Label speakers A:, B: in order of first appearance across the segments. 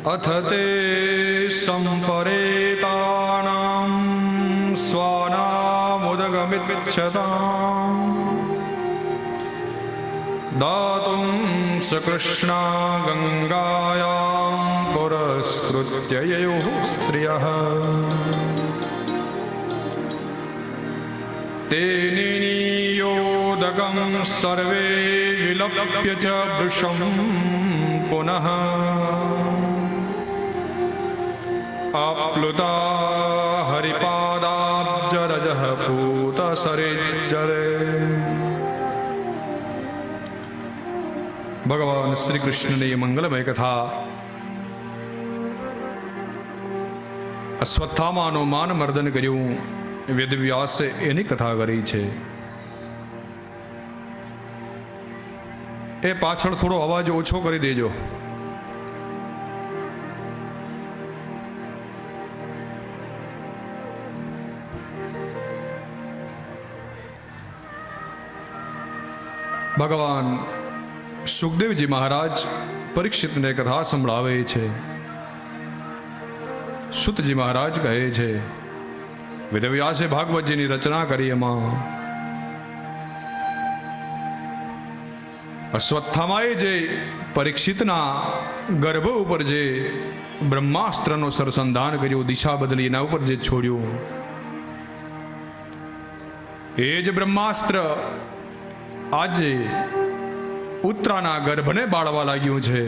A: अथ ते संपरेतानां स्वानामुदगमिच्छताम् दातुं सकृष्णा गंगायां पुरस्कृत्य ययुः स्त्रियः तेनेनीयोदकं सर्वे विलप्य च वृषं पुनः आप्लुता हरिपादाब्जरजः पूतसरिज्जरे। ભગવાન શ્રી કૃષ્ણની મંગલમય કથા અશ્વત્થામાનું માન મર્દન કર્યું વેદવ્યાસે એની કથા કરી છે. એ પાછળ થોડો અવાજ ઓછો કરી દેજો. ભગવાન સુખદેવજી મહારાજ પરીક્ષિતને કથા સંભળાવે છે. સુતજી મહારાજ કહે છે વેદવ્યાસે ભાગવતજીની રચના કરી. એમાં અશ્વત્થામાએ જે પરીક્ષિતના ગર્ભ ઉપર જે બ્રહ્માસ્ત્રનો સરસંધાન કર્યું, દિશા બદલી એના ઉપર જે છોડ્યું, એ જ બ્રહ્માસ્ત્ર આજે ઉત્તરાના ગર્ભને બાળવા લાગ્યું છે.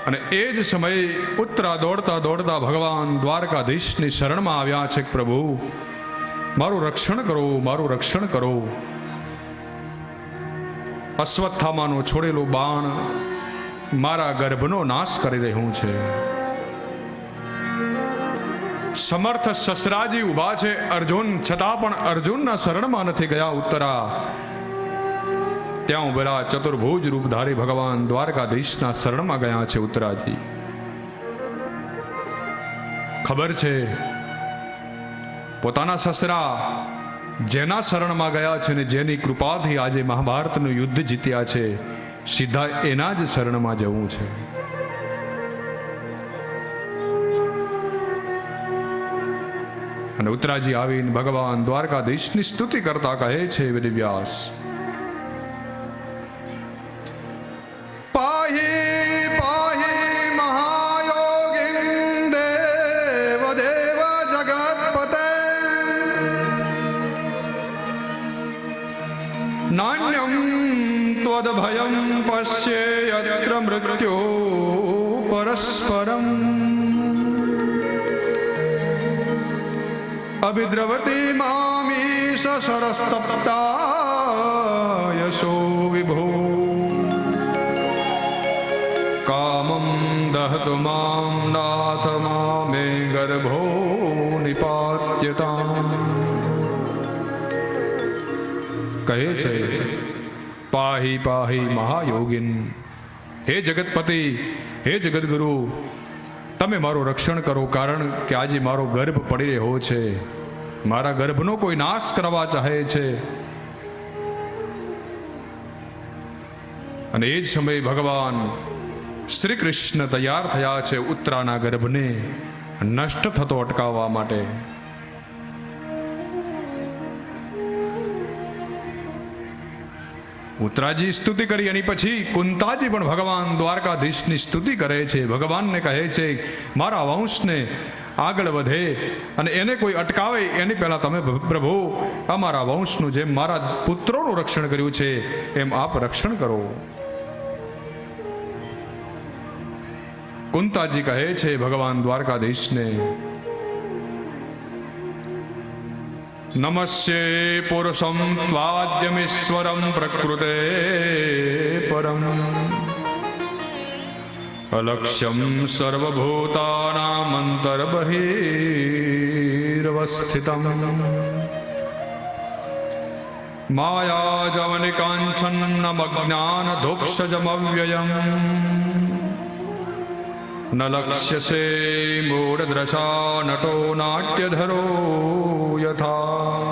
A: અને એ જ સમયે ઉત્તરા દોડતા દોડતા ભગવાન દ્વારકાધીશની શરણમાં આવ્યા છે. પ્રભુ મારું રક્ષણ કરો, મારું રક્ષણ કરો. અશ્વત્થામાનું છોડેલું બાણ મારા ગર્ભનો નાશ કરી રહ્યું છે. સમર્થ સસરાજી ઉભા છે અર્જુન, છતાં પણ અર્જુનના શરણમાં નથી ગયા ઉત્તરા. ત્યાં ઉભેલા ચતુર્ભુજ રૂપધારી ભગવાન દ્વારકાધીશના શરણમાં ગયા છે ઉત્તરાજી. ખબર છે પોતાના સસરા જેના શરણમાં ગયા છે ને જેની કૃપાથી આજે મહાભારતનું યુદ્ધ જીત્યા છે, સીધા એના જ શરણમાં જવું છે. અને ઉત્તરાજી આવીને ભગવાન દ્વારકાધીશની સ્તુતિ કરતા કહે છે વેદવ્યાસ, નાન્યમ ત્વદભયં પશ્યેયત્ર મૃત્યો પરસ્પરમ અભિદ્રવતી મામીશ સરસ્તપ્તા યશો વિભો કામં દહતુ માં નાથ મામે ગર્ભો નિપાત્યતામ. કહે છે પાહી પાહી મહાયોગિન, હે જગતપતિ, હે જગતગુરુ, તમે મારું રક્ષણ કરો. કારણ કે આજે મારો ગર્ભ પડી રહ્યો છે, મારા ગર્ભનો કોઈ નાશ કરવા ચાહે છે. અને એ જ સમયે ભગવાન શ્રી કૃષ્ણ તૈયાર થયા છે ઉત્તરાના ગર્ભને નષ્ટ થતો અટકાવવા માટે. ઉત્તરાજી સ્તુતિ કરી એની પછી કુંતાજી પણ ભગવાન દ્વારકાધીશની સ્તુતિ કરે છે. ભગવાનને કહે છે મારા વંશને આગળ વધે અને એને કોઈ અટકાવે એની પહેલા તમે પ્રભુ અમારા વંશનું જેમ મારા પુત્રોનું રક્ષણ કર્યું છે એમ આપ રક્ષણ કરો. કુંતાજી કહે છે ભગવાન દ્વારકાધીશને, નમસ્યે પુરુષમ ત્વાદ્યમીશ્વરમ પ્રકૃતે પરમ અલક્ષ્યમ સર્વભૂતાનામ અંતર્બહિરવસ્થિતમ માયાજવનિકાંચનમજ્ઞાન ધુક્ષજમવ્યયમ ન લક્ષ્યસે મૂઢદ્રશા નટો નાટ્યધરો યથા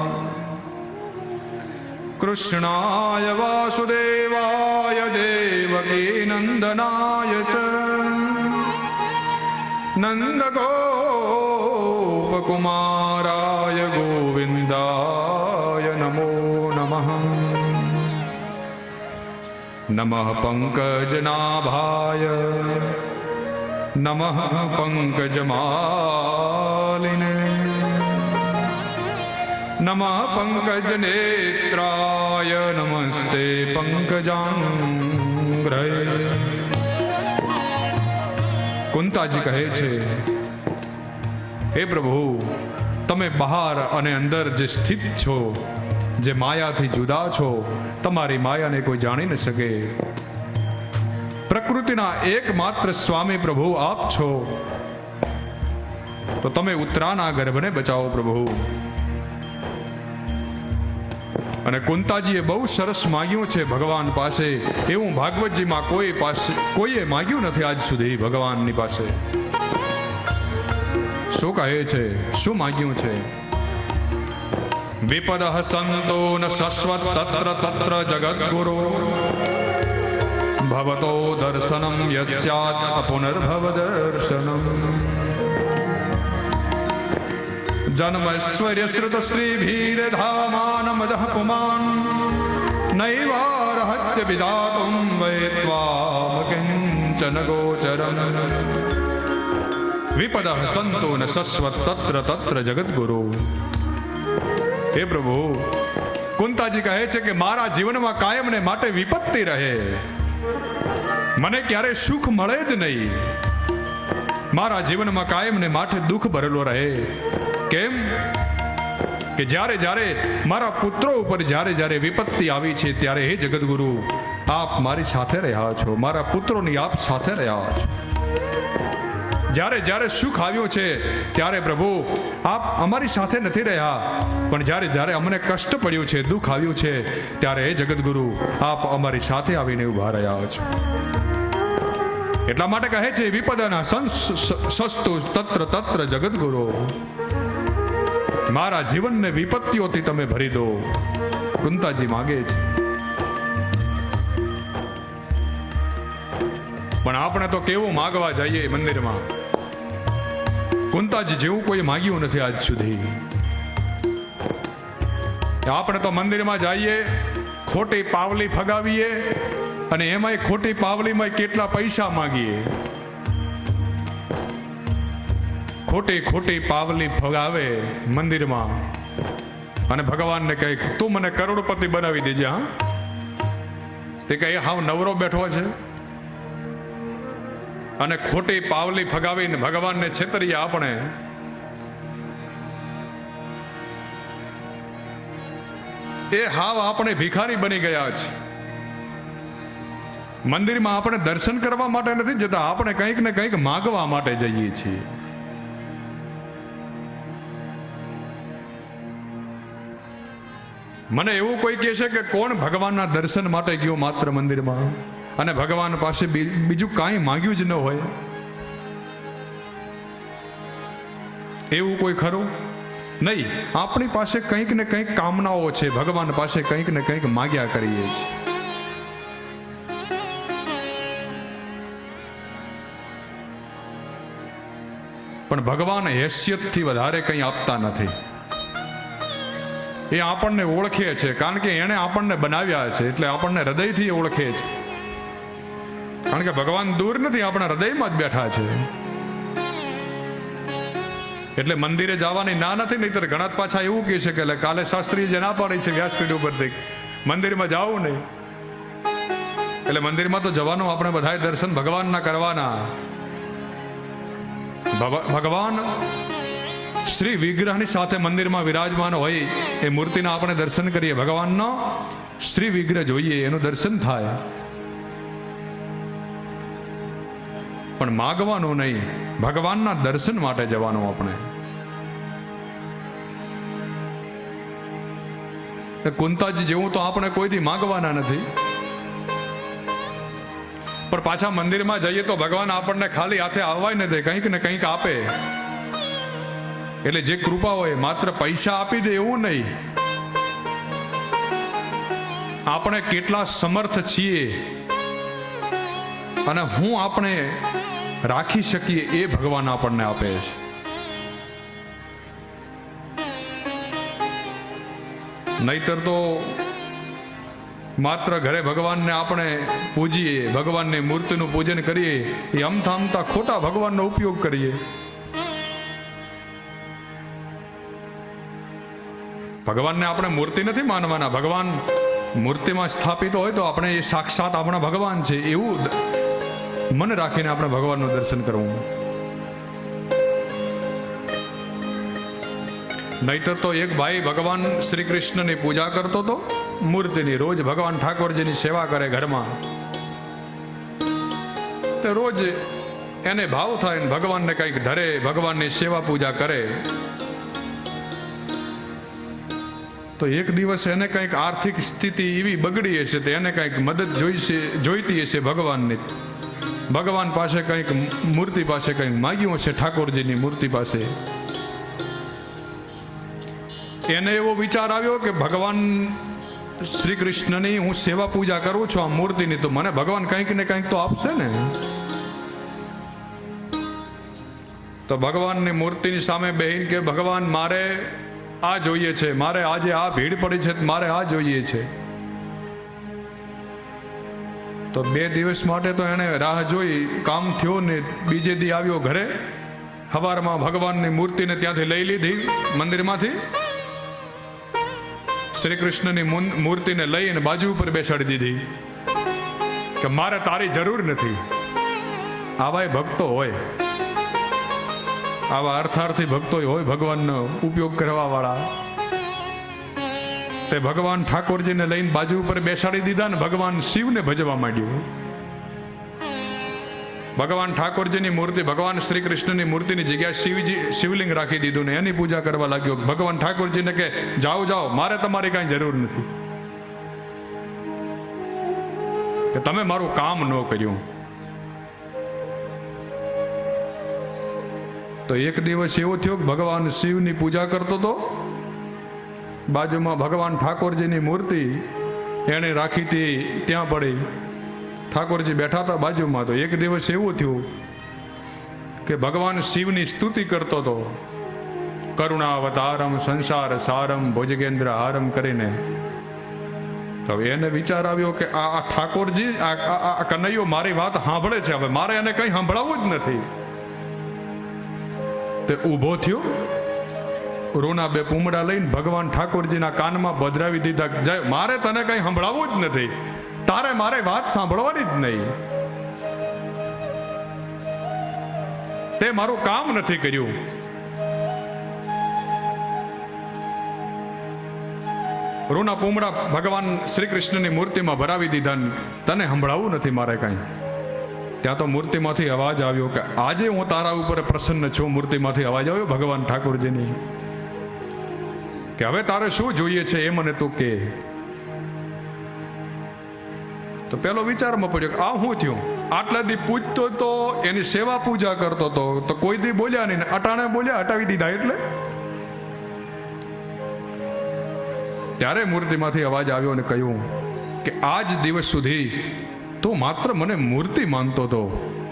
A: કૃષ્ણાય વાસુદેવાય દેવકી નંદનાય ચ નંદગોપકુમારાય ગોવિંદાય નમો નમઃ. નમઃ પંકજનાભાય નમઃ પંકજમાલિને નમઃ પંકજનેત્રાય નમસ્તે પંકજાંઘ્રય. કુંતાજી કહે છે, હે પ્રભુ, તમે બહાર અને અંદર જે સ્થિત છો, જે માયાથી જુદા છો, તમારી માયાને કોઈ જાણી ન શકે. પ્રકૃતિના એકમાત્ર સ્વામી પ્રભુ આપ છો, તો તમે ઉત્તરાના ગર્ભને બચાવો પ્રભુ. અને કુંતાજીએ બહુ સરસ માગ્યું છે ભગવાન પાસે, એવું ભાગવતજીમાં કોઈએ માગ્યું નથી આજ સુધી ભગવાનની પાસે. શું કહે છે, શું માગ્યું છે? વિપદ સંતો ન સસ્વત તત્ર તત્ર જગદ્ગુરો ભવતો દર્શનમ યસ્યાત પુનર્ભવ દર્શનમ જન્મૈશ્વર્ય શ્રુત શ્રીભીર ધામાનમદઃ પુમાન નૈવારહત્ય વિધાતુમ વૈત્વામ કિંચન ગોચરમ. વિપદ સંતો ન સસ્વત તત્ર તત્ર જગદ્ગુરો. હે પ્રભુ, કુંતાજી કહે છે કે મારા જીવનમાં કાયમ ને માટે વિપત્તિ રહે, મને ક્યારે સુખ મળે જ નહીં. મારા જીવનમાં કાયમ ને માટે દુઃખ ભરેલો રહે. કેમ કે જ્યારે જ્યારે મારા પુત્રો ઉપર જ્યારે વિપત્તિ આવી છે, ત્યારે હે જગદગુરુ, આપ મારી સાથે રહ્યા છો, મારા પુત્રોની આપ સાથે રહ્યા છો. જ્યારે જ્યારે સુખ આવ્યું છે ત્યારે પ્રભુ આપ અમારી સાથે નથી રહ્યા, પણ જ્યારે જ્યારે અમને કષ્ટ પડ્યું છે, દુઃખ આવ્યું છે, ત્યારે હે જગદગુરુ, આપ અમારી સાથે આવીને ઉભા રહ્યા છો. એટલા માટે કહે છે વિપદના સસ્તુ તત્ર તત્ર જગદગુરુ. મારા જીવનને વિપત્તિઓથી તમે ભરી દો, કુંતાજી માગે છે. પણ આપણે તો કેવું માગવા જઈએ મંદિરમાં, કુંતાજી જેવું કોઈ માગ્યું નથી આજ સુધી. આપણે તો મંદિરમાં જઈએ, ખોટી પાવલી ફગાવીએ, અને એમાંય ખોટી પાવલીમાં કેટલા પૈસા માગીએ. ખોટી પાવલી ફગાવે મંદિરમાં, અને ભગવાનને કહે તું મને કરોડપતિ બનાવી દેજે. હા, તે કહે હાવ નવરો બેઠો છે, અને ખોટી પાવલી ફગાવીને ભગવાનને છેતરીએ આપણે. એ હાવ આપણે ભિખારી બની ગયા છે. મંદિરમાં આપણે દર્શન કરવા માટે નથી જતા, આપણે કંઈક ને કંઈક માગવા માટે જઈએ છીએ. મને એવું કોઈ કહે છે કે કોણ ભગવાનના દર્શન માટે ગયો માત્ર મંદિરમાં, અને ભગવાન પાસે બીજું કાંઈ માંગ્યું જ ન હોય? એવું કોઈ ખરું? નહીં. આપણી પાસે કંઈક ને કંઈક કામનાઓ છે, ભગવાન પાસે કંઈક ને કંઈક માગ્યા કરીએ છીએ. પણ ભગવાન હેસિયતથી વધારે કંઈ આપતા નથી. એ આપણને ઓળખે છે, કારણ કે એણે આપણને બનાવ્યા છે, એટલે આપણને હૃદયથી ઓળખે છે. કારણ કે ભગવાન દૂર નથી, આપણા હૃદયમાં જ બેઠા છે. એટલે મંદિરે જવાની ના નથી. નહીતર ઘણા પાછા એવું કહે છે કે કાલે શાસ્ત્રીએ ના પાડી છે વ્યાસપીઠ ઉપરથી મંદિરમાં જાવું નહીં. એટલે મંદિરમાં તો જવાનું, આપણે બધાએ દર્શન ભગવાનના કરવાના. ભગવાન શ્રી વિગ્રહની સાથે મંદિરમાં વિરાજમાન હોય, એ મૂર્તિના આપણે દર્શન કરીએ, ભગવાનનો શ્રી વિગ્રહ જોઈએ, એનું દર્શન થાય. પણ માગવાનું નહીં, ભગવાનના દર્શન માટે જવાનું. આપણે કુંતાજી જેવું તો આપણે કોઈથી માગવાના નથી. પણ પાછા મંદિરમાં જઈએ તો ભગવાન આપણને ખાલી હાથે આવવાય નથી, કંઈક ને કંઈક આપે. એટલે જે કૃપા હોય માત્ર પૈસા આપી દે એવું નહીં. આપણે કેટલા સમર્થ છીએ અને હું આપણે રાખી શકીએ એ ભગવાન આપણને આપે છે. નહીતર તો માત્ર ઘરે ભગવાનને આપણે પૂજીએ, ભગવાનની મૂર્તિનું પૂજન કરીએ, એ અમથા અમથા ખોટા ભગવાનનો ઉપયોગ કરીએ. ભગવાનને આપણે મૂર્તિ નથી માનવાના. ભગવાન મૂર્તિમાં સ્થાપિત હોય તો આપણે એ સાક્ષાત આપણા ભગવાન છે એવું મન રાખીને આપણે ભગવાનનું દર્શન કરવું. નહીતર તો એક ભાઈ ભગવાન શ્રી કૃષ્ણની પૂજા કરતો હતો, મૂર્તિની. રોજ ભગવાન ઠાકોરજીની સેવા કરે ઘરમાં. તો રોજ એને ભાવ થાય ને ભગવાનને કંઈક ધરે, ભગવાનની સેવા પૂજા કરે. તો એક દિવસ એને કંઈક આર્થિક સ્થિતિ એવી બગડી હશે તો એને કંઈક મદદ જોઈતી હશે ભગવાનની. ભગવાન પાસે કંઈક મૂર્તિ પાસે કંઈક માગ્યું હશે, ઠાકોરજીની મૂર્તિ પાસે. એને એવો વિચાર આવ્યો કે ભગવાન શ્રી કૃષ્ણની હું સેવા પૂજા કરું છું આ મૂર્તિની, તો મને ભગવાન કંઈક ને કંઈક તો આપશે ને. તો ભગવાનની મૂર્તિની સામે બેહીને કે ભગવાન મારે આ જોઈએ છે, મારે આજે આ ભીડ પડી છે, મારે આ જોઈએ છે. તો 2 દિવસ માટે તો એને રાહ જોઈ, કામ થયો ને બીજે દી આવ્યો ઘરે. સવારમાં ભગવાનની મૂર્તિને ત્યાંથી લઈ લીધી મંદિરમાંથી. શ્રી કૃષ્ણની મૂર્તિને લઈને બાજુ ઉપર બેસાડી દીધી કે મારે તારી જરૂર નથી. આવા ભક્તો હોય, આવા અર્થાર્થી ભક્તો હોય ભગવાનનો ઉપયોગ કરવા વાળા. તે ભગવાન ઠાકોરજીને લઈને બાજુ ઉપર બેસાડી દીધા ને ભગવાન શિવને ભજવા માંડ્યું. ભગવાન ઠાકોરજીની મૂર્તિ, ભગવાન શ્રી કૃષ્ણની મૂર્તિની જગ્યાએ શિવલિંગ રાખી દીધું ને એની પૂજા કરવા લાગ્યો. ભગવાન ઠાકોરજીને કે જાઓ જાઓ, મારે તમારી કાંઈ જરૂર નથી, કે તમે મારું કામ ન કર્યું. તો એક દિવસ એવો થયો કે ભગવાન શિવની પૂજા કરતો હતો, બાજુમાં ભગવાન ઠાકોરજીની મૂર્તિ એને રાખી હતી ત્યાં પડી. ઠાકોરજી બેઠા હતા બાજુમાં. તો એક દિવસ એવું થયું કે ભગવાન શિવની સ્તુતિ કરતો હતો, કરુણાવતારમ સંસાર સારમ ભુજગેન્દ્ર હારમ કરીને. તો એને વિચાર આવ્યો કે આ ઠાકોરજી, આ કનૈયો મારી વાત સાંભળે છે, હવે મારે એને કંઈ સાંભળાવવું જ નથી. તે ઊભો થયો, રોના 2 પૂમડા લઈને ભગવાન ઠાકોરજીના કાનમાં ભદ્રાવી દીધા. મારે તને કંઈ સંભળાવવું જ નથી, તારે મારે વાત સાંભળવાની જ નહીં, તે મારું કામ નથી કર્યું. રોના પૂમડા ભગવાન શ્રી કૃષ્ણની મૂર્તિમાં ભરાવી દીધા. તને સંભળાવવું નથી મારે કાંઈ. ત્યાં તો મૂર્તિમાંથી અવાજ આવ્યો કે આજે હું તારા ઉપર પ્રસન્ન છું. મૂર્તિમાંથી અવાજ આવ્યો ભગવાન ઠાકોરજીની કે હવે તારે શું જોઈએ છે એ મને તું કે. તો પેલો વિચારમાં પડ્યો કે આ શું થયું? આટલા દી પૂજતો તો, એની સેવા પૂજા કરતો હતો, તો કોઈ દી બોલ્યા નહીં, અટાણે બોલ્યા, હટાવી દીધા. એટલે ત્યારે મૂર્તિમાંથી અવાજ આવ્યો અને કહ્યું કે આજ દિવસ સુધી તું માત્ર મને મૂર્તિ માનતો હતો,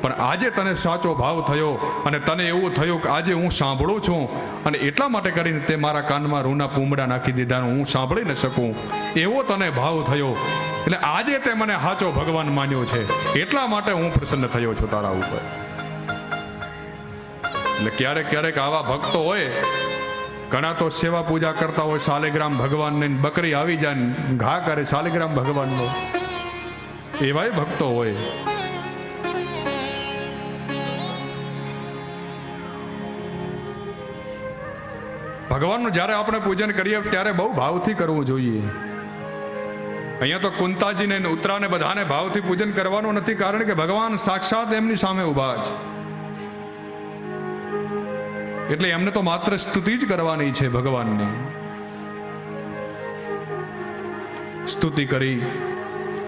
A: પણ આજે તને સાચો ભાવ થયો અને તને એવું થયું કે આજે હું સાંભળું છું, અને એટલા માટે કરીને તે મારા કાનમાં રૂના પૂમડા નાખી દીધા, હું સાંભળી ન શકું એવો તને ભાવ થયો. એટલે આજે તે મને સાચો ભગવાન માન્યો છે, એટલા માટે હું પ્રસન્ન થયો છું તારા ઉપર. એટલે ક્યારેક ક્યારેક આવા ભક્તો હોય, ઘણા તો સેવા પૂજા કરતા હોય, શાલિગ્રામ ભગવાનને બકરી આવી જાય ને ઘા કરે શાલિગ્રામ ભગવાનનો, એવાય ભક્તો હોય. ભગવાનનું જ્યારે આપણે પૂજન કરીએ ત્યારે બહુ ભાવથી કરવું જોઈએ. અહીંયા તો કુંતાજીને ઉત્તરાને બધાને ભાવથી પૂજન કરવાનું નથી, કારણ કે ભગવાન સાક્ષાત એમની સામે ઊભા છે. એટલે એમને તો માત્ર સ્તુતિ જ કરવાની છે. ભગવાનની સ્તુતિ કરી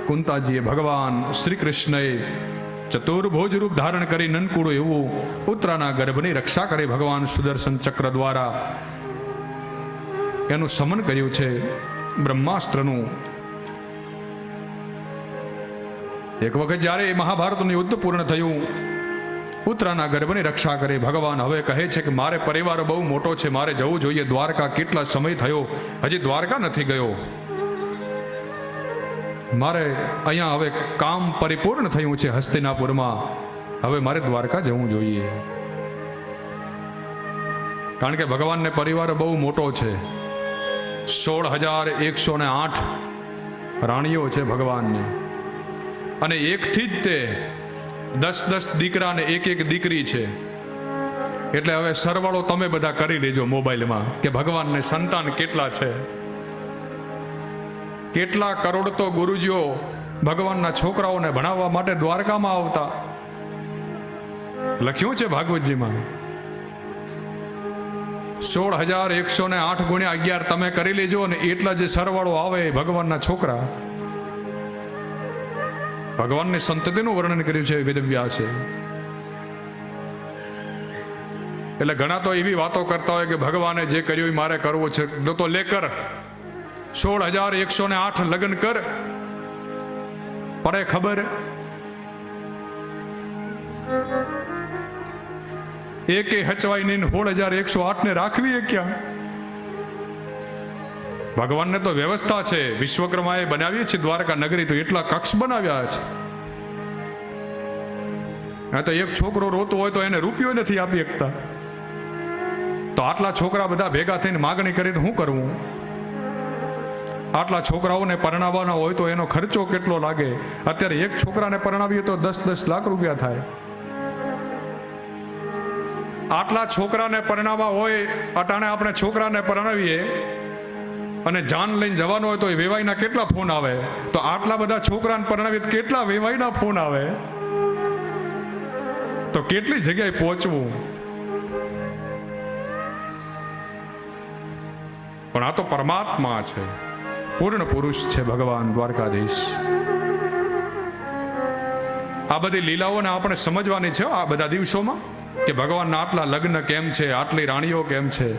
A: કુંતાજીએ ભગવાન શ્રી કૃષ્ણએ ચતુર્ભુજ રૂપ ધારણ કરી નનકુડું એવું ઉત્તરાના ગર્ભની રક્ષા કરી ભગવાન સુદર્શન ચક્ર દ્વારા એનું શમન કર્યું છે. બ્રહ્માસ્ત્રનું એક વખત જ્યારે મહાભારતનું યુદ્ધ પૂર્ણ થયું, પુત્રના ગર્ભની રક્ષા કરી ભગવાન હવે કહે છે કે મારે પરિવાર બહુ મોટો છે, મારે જવું જોઈએ દ્વારકા. કેટલા સમય થયો, હજી દ્વારકા નથી ગયો. મારે અહીંયા હવે કામ પરિપૂર્ણ થયું છે હસ્તિનાપુરમાં, હવે મારે દ્વારકા જવું જોઈએ. કારણ કે ભગવાનને પરિવાર બહુ મોટો છે. 16,108 રાણીઓ છે ભગવાનને, અને એકથી જ તે 10 દીકરા ને એક દીકરી છે. એટલે હવે સરવાળો તમે બધા કરી લેજો મોબાઈલમાં કે ભગવાનને સંતાન કેટલા છે. કેટલા કરોડ તો ગુરુજીઓ ભગવાનના છોકરાઓને ભણાવવા માટે દ્વારકામાં આવતા, લખ્યું છે ભાગવતજીમાં. 16,108 ગુણ્યા 11 તમે કરી લેજો, અને એટલા જે સરવાળો આવે ભગવાનના છોકરા. ભગવાનની સંતતિનું વર્ણન કર્યું છે વેદવ્યાસે. એટલે ઘણા તો એવી વાતો કરતા હોય કે ભગવાને જે કર્યું એ મારે કરવું છે, તો લે કર. 16,108 લગ્ન કર, પડે ખબર. એકે હચવાઈ નહીં 16,108 ને રાખવી ક્યાં? ભગવાનને તો વ્યવસ્થા છે. વિશ્વકર્માએ બનાવીએ છે દ્વારકા નગરી, તો એટલા કક્ષ બનાવ્યા છે. આ તો એક છોકરો રોતો હોય તો એને રૂપિયો નથી આપી શકતા, તો આટલા છોકરા બધા ભેગા થઈને માગણી કરી તો શું કરવું? આટલા છોકરાઓને પરણાવવાના હોય તો એનો ખર્ચો કેટલો લાગે? અત્યારે એક છોકરાને પરણાવીએ તો 10 લાખ રૂપિયા થાય. આટલા છોકરાને પરણાવવા હોય, અટાણે આપણે છોકરાને પરણાવીએ અને જાન લઈને જવાનું હોય તો એ વેવાઈના કેટલા ફોન આવે? તો આટલા બધા છોકરાને પરણાવીએ કેટલા વેવાઈના ફોન આવે? તો કેટલી જગ્યાએ પહોંચવું? પણ આ તો પરમાત્મા છે, પૂર્ણ પુરુષ છે ભગવાન દ્વારકાધીશ. આ બધી લીલાઓને આપણે સમજવાની છે આ બધા દિવસોમાં, કે ભગવાનના આટલા લગ્ન કેમ છે, આટલી રાણીઓ કેમ છે.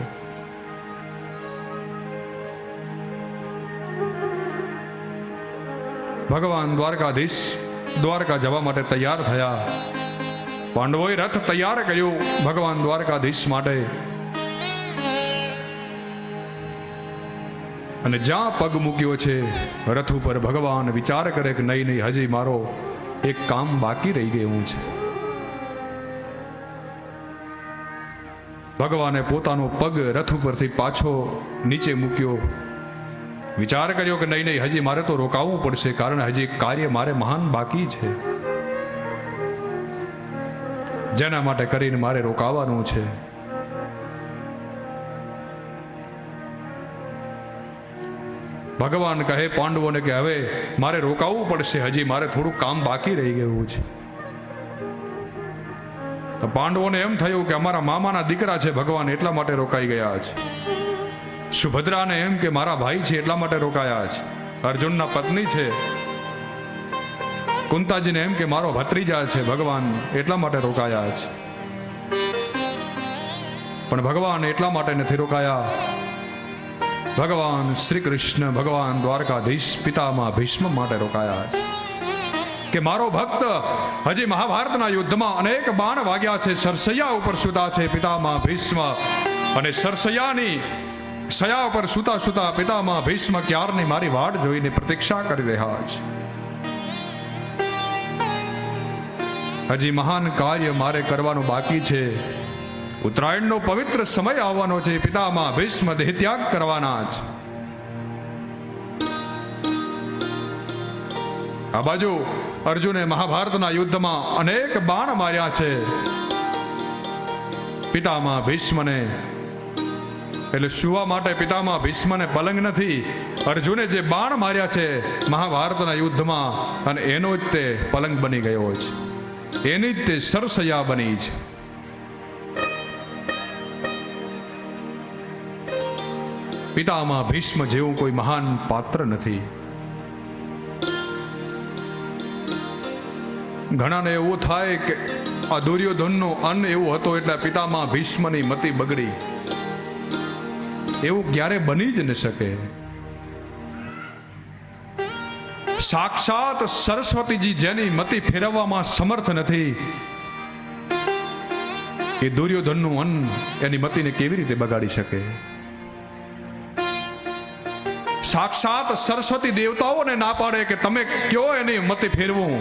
A: ભગવાન દ્વારકાધીશ દ્વારકા જવા માટે તૈયાર થયા. પાંડવોએ રથ તૈયાર કર્યો ભગવાન દ્વારકાધીશ માટે, અને જ્યાં પગ મૂક્યો છે રથ ઉપર, ભગવાન વિચાર કરે કે નહીં, હજી મારો એક કામ બાકી રહી ગયું છે. ભગવાને પોતાનો પગ રથ ઉપરથી પાછો નીચે મૂક્યો. વિચાર કર્યો કે નહીં, હજી મારે તો રોકાવું પડશે, કારણ હજી એક કાર્ય મારે મહાન બાકી છે, જેના માટે કરીને મારે રોકાવાનું છે. ભગવાન કહે પાંડવોને કે હવે મારે રોકાવું પડશે, હજી મારે થોડું કામ બાકી રહી ગયું છે. તો પાંડવોને એમ થયું કે અમારા મામાના દીકરા છે ભગવાન, એટલા માટે રોકાઈ ગયા છે. સુભદ્રાને એમ કે મારા ભાઈ છે એટલા માટે રોકાયા છે. અર્જુનના પત્ની છે. કુંતાજીને એમ કે મારો ભત્રીજા છે ભગવાન, એટલા માટે રોકાયા છે. પણ ભગવાન એટલા માટે નથી રોકાયા. ભગવાન શ્રી કૃષ્ણ, ભગવાન દ્વારકાધીશ પિતામાં ભીષ્મ માટે રોકાયા છે, કે મારો ભક્ત હજી મહાભારતના યુદ્ધમાં અનેક બાણ વાગ્યા છે, સરસૈયા ઉપર સુતા છે પિતામાં ભીષ્મ, અને સરસૈયાની સયા ઉપર સુતા સુતા પિતામાં ભીષ્મ ક્યારની મારી વાટ જોઈને પ્રતીક્ષા કરી રહ્યા છે. હજી મહાન કાર્ય મારે કરવાનું બાકી છે. ઉત્તરાયણનો પવિત્ર સમય આવવાનો છે, પિતામાં ભીષ્મ દેહ ત્યાગ કરવાના છે. આ બાજુ અર્જુને મહાભારતના યુદ્ધમાં અનેક બાણ માર્યા છે પિતામાં ભીષ્મને. એટલે સુવા માટે પિતામાં ભીષ્મને પલંગ નથી, અર્જુને જે બાણ માર્યા છે મહાભારતના યુદ્ધમાં, અને એનો જ તે પલંગ બની ગયો છે, એની જ તે સરસૈયા બની છે. પિતામાં ભીષ્મ જેવું કોઈ મહાન પાત્ર નથી. ઘણાને એવું થાય કે આ દુર્યોધનનો અન્ન એવું હતો એટલે પિતામાં ભીષ્મની મતિ બગડી. એવું ક્યારે બની જ ન શકે. સાક્ષાત સરસ્વતીજી જેની મતિ ફેરવવામાં સમર્થ નથી, એ દુર્યોધનનું અન્ન એની મતિને કેવી રીતે બગાડી શકે? સાક્ષાત સરસ્વતી દેવતાઓને ના પાડે કે તમે કયો એની મતિ ફેરવું,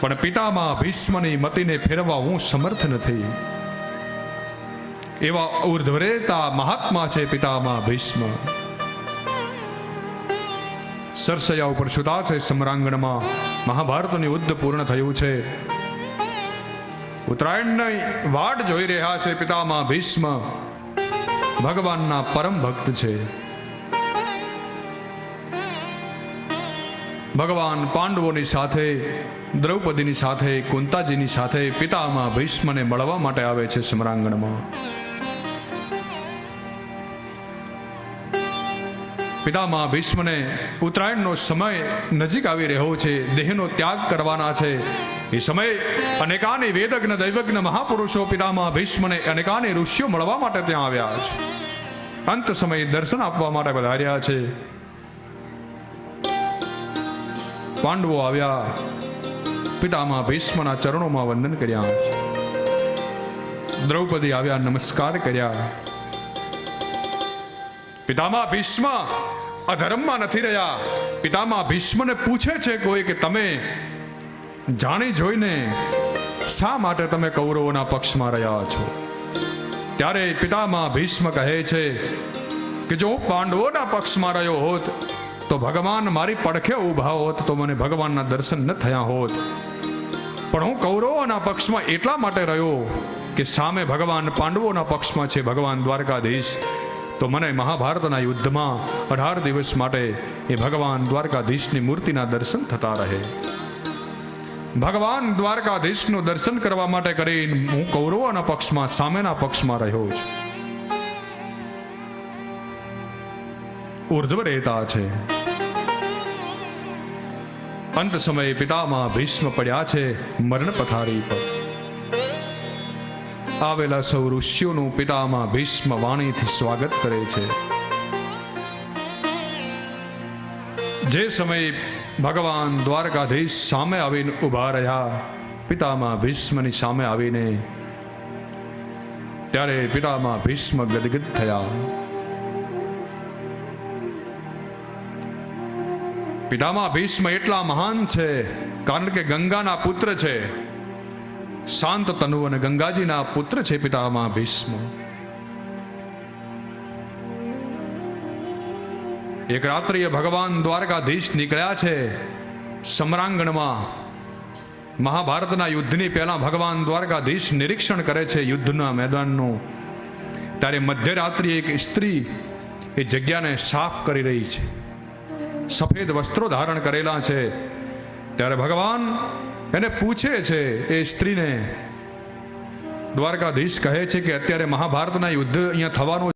A: પણ પિતામાં ભીષ્મની મતિને ફેરવવા હું સમર્થ નથી. એવા ઉર્ધ્વરેતા મહાત્મા છે પિતામાં ભીષ્મ. સરસૈયા ઉપર સુતા છે સમરાંગણમાં. મહાભારતનું યુદ્ધ પૂર્ણ થયું છે. ઉત્તરાયણની વાટ જોઈ રહ્યા છે પિતામાં ભીષ્મ. ભગવાનના પરમ ભક્ત છે. ભગવાન પાંડવોની સાથે, દ્રૌપદીની સાથે, કુંતાજીની સાથે પિતામાં ભીષ્મને મળવા માટે આવે છે સમરાંગણમાં. પિતામાં ભીષ્મને ઉત્તરાયણનો સમય નજીક આવી રહ્યો છે. દેહનો ત્યાગ કરવાના છે. એ સમય અનેકાની વેદજ્ઞ દૈવજ્ઞ મહાપુરુષો પિતામાં ભીષ્મને અનેકાની ઋષિઓ મળવા માટે ત્યાં આવ્યા છે. અંત સમયે દર્શન આપવા માટે વધાર્યા છે. પાંડવો આવ્યા, પિતામાં ભીષ્મના ચરણોમાં વંદન કર્યા. દ્રૌપદી આવ્યા, નમસ્કાર કર્યા. પિતામાં ભીષ્મ અધર્મમાં નથી રહ્યા. પિતામાં ભીષ્મને પૂછે છે કોઈ કે તમે જાણી જોઈને શા માટે તમે કૌરવોના પક્ષમાં રહ્યા છો? ત્યારે પિતામાં ભીષ્મ કહે છે કે જો હું પાંડવોના પક્ષમાં રહ્યો હોત તો ભગવાન મારી પડખે ઊભા હોત તો મને ભગવાનના દર્શન ન થયા હોત. પણ હું કૌરવોના પક્ષમાં એટલા માટે રહ્યો કે સામે ભગવાન પાંડવોના પક્ષમાં છે, ભગવાન દ્વારકાધીશ. તો મને મહાભારતના યુદ્ધમાં 18 દિવસ માટે એ ભગવાન દ્વારકાધીશની મૂર્તિના દર્શન થતા રહે. ભગવાન દ્વારકાધીશનું દર્શન કરવા માટે કરીને હું કૌરવોના પક્ષમાં, સામેના પક્ષમાં રહ્યો છું. ઉર્ધ્વ રહેતા છે. અંત સમયે પિતામાં ભીષ્મ પડ્યા છે મરણ પથારી પર. આવેલા સૌ ઋષિઓનું પિતામાં ભીષ્મ વાણીથી સ્વાગત કરે છે. જે સમયે ભગવાન દ્વારકાધીશ સામે આવીને ઊભા રહ્યા, પિતામાં ભીષ્મની સામે આવીને, ત્યારે પિતામાં ભીષ્મ ગદગદ થયા. પિતામાં ભીષ્મ એટલા મહાન છે કારણ કે ગંગાના પુત્ર છે. શાંત તનુ અને ગંગાજીના પુત્ર છે પિતામાં ભીષ્મ. એક રાત્રિએ ભગવાન દ્વારકાધીશ નીકળ્યા છે સમરાંગણમાં. મહાભારતના યુદ્ધની પહેલા ભગવાન દ્વારકાધીશ નિરીક્ષણ કરે છે યુદ્ધના મેદાનનું. ત્યારે મધ્યરાત્રિએ એક સ્ત્રી એ જગ્યાને સાફ કરી રહી છે. સફેદ વસ્ત્રો ધારણ કરેલા છે. ત્યારે ભગવાન એને પૂછે છે, એ સ્ત્રીને દ્વારકાધીશ કહે છે કે અત્યારે મહાભારતના યુદ્ધ અહીંયા થવાનું